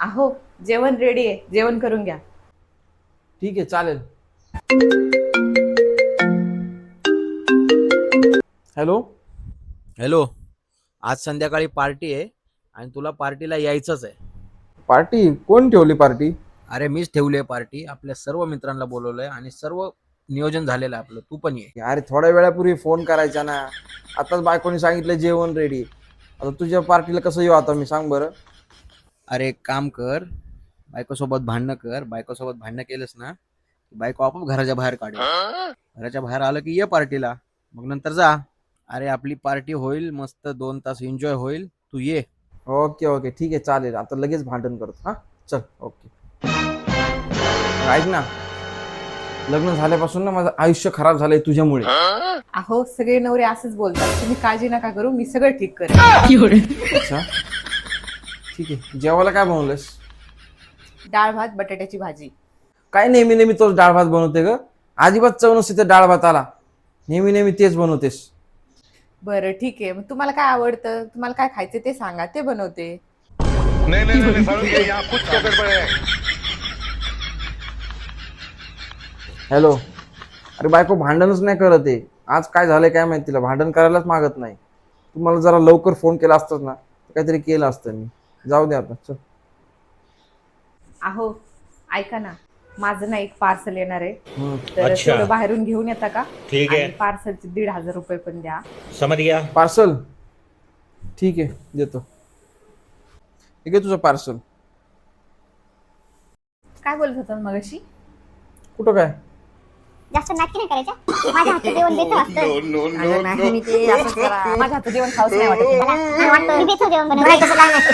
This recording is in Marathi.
अहो, जेवण रेडी आहे, जेवण करून घ्या. ठीक आहे चालेल. हॅलो. हॅलो. आज संध्याकाळी पार्टी आहे आणि तुला पार्टीला यायचंच आहे. पार्टी कोण ठेवली पार्टी? अरे मीच ठेवली आहे पार्टी. आपल्या सर्व मित्रांना बोलवलंय आणि सर्व नियोजन झालेलं आहे आपलं. तू पण ये. अरे थोड्या वेळापूर्वी फोन करायचा ना. आताच बायकोनी सांगितलं जेवण रेडी. आता तुझ्या पार्टीला कसं येऊ आता मी सांग बरं. अरे एक काम कर, बायकोसोबत भांडणं कर. बायकोसोबत भांडणं केलंस ना, बायको आपोआप घराच्या बाहेर काढेल. घराच्या बाहेर आलं की ये पार्टीला, मग नंतर जा. अरे आपली पार्टी होईल, मस्त 2 तास एन्जॉय होईल. तू ये. ओके ओके ठीक आहे चालेल. आता लगेच भांडण करतो. हा चल ओके. ऐक ना, लग्न झाल्यापासून ना माझं आयुष्य खराब झालंय तुझ्यामुळे. अहो, सगळे नवरे असंच बोलतात. तुम्ही काळजी नका करू, मी सगळं ठीक करेन. अच्छा ठीक आहे. जेवायला काय बनवलंस? डाळ भात बटाट्याची भाजी. काय नेहमी नेहमी तोच डाळ भात बनवते ग? अजिबात चव नसते त्या डाळ भाताला. नेहमी नेहमी तेच बनवतेस. बरं ठीक आहे, मग तुम्हाला काय आवडतं, तुम्हाला काय खायचं ते सांगा, ते बनवते. नहीं नहीं नहीं सारुण के यहाँ कुछ तो गड़बड़ है. हॅलो. अरे बायको भांडणच नाही करत आहे. आज काय झालंय काय माहिती, तिला भांडण करायलाच मागत नाही. तू मला जरा लवकर फोन केला असतास ना, काहीतरी केलं असतं मी. जाऊ दे आता चल. अहो, ऐका ना, माझं ना एक पार्सल येणार आहे, हम्म. तर अच्छा. थोडं बाहेरून घेऊन येता का? ठीक आहे. पार्सलचे 1,500 रुपये पण द्या. समझ गया. पार्सल ठीक आहे देतो. ठीक आहे तुझं पार्सल. काय बोलत होता मगाशी? कुठं काय? जास्त नाटकी नाही करायच्या. माझ्या हातचं जेवण बेचव असतं. अगं नाही, मी ते असंच करा. माझ्या हातचं जेवण खाऊच नाही वाटत तुम्हाला? मला वाटतं मी बेचव जेवण बनवलं. कसं काय माहिती?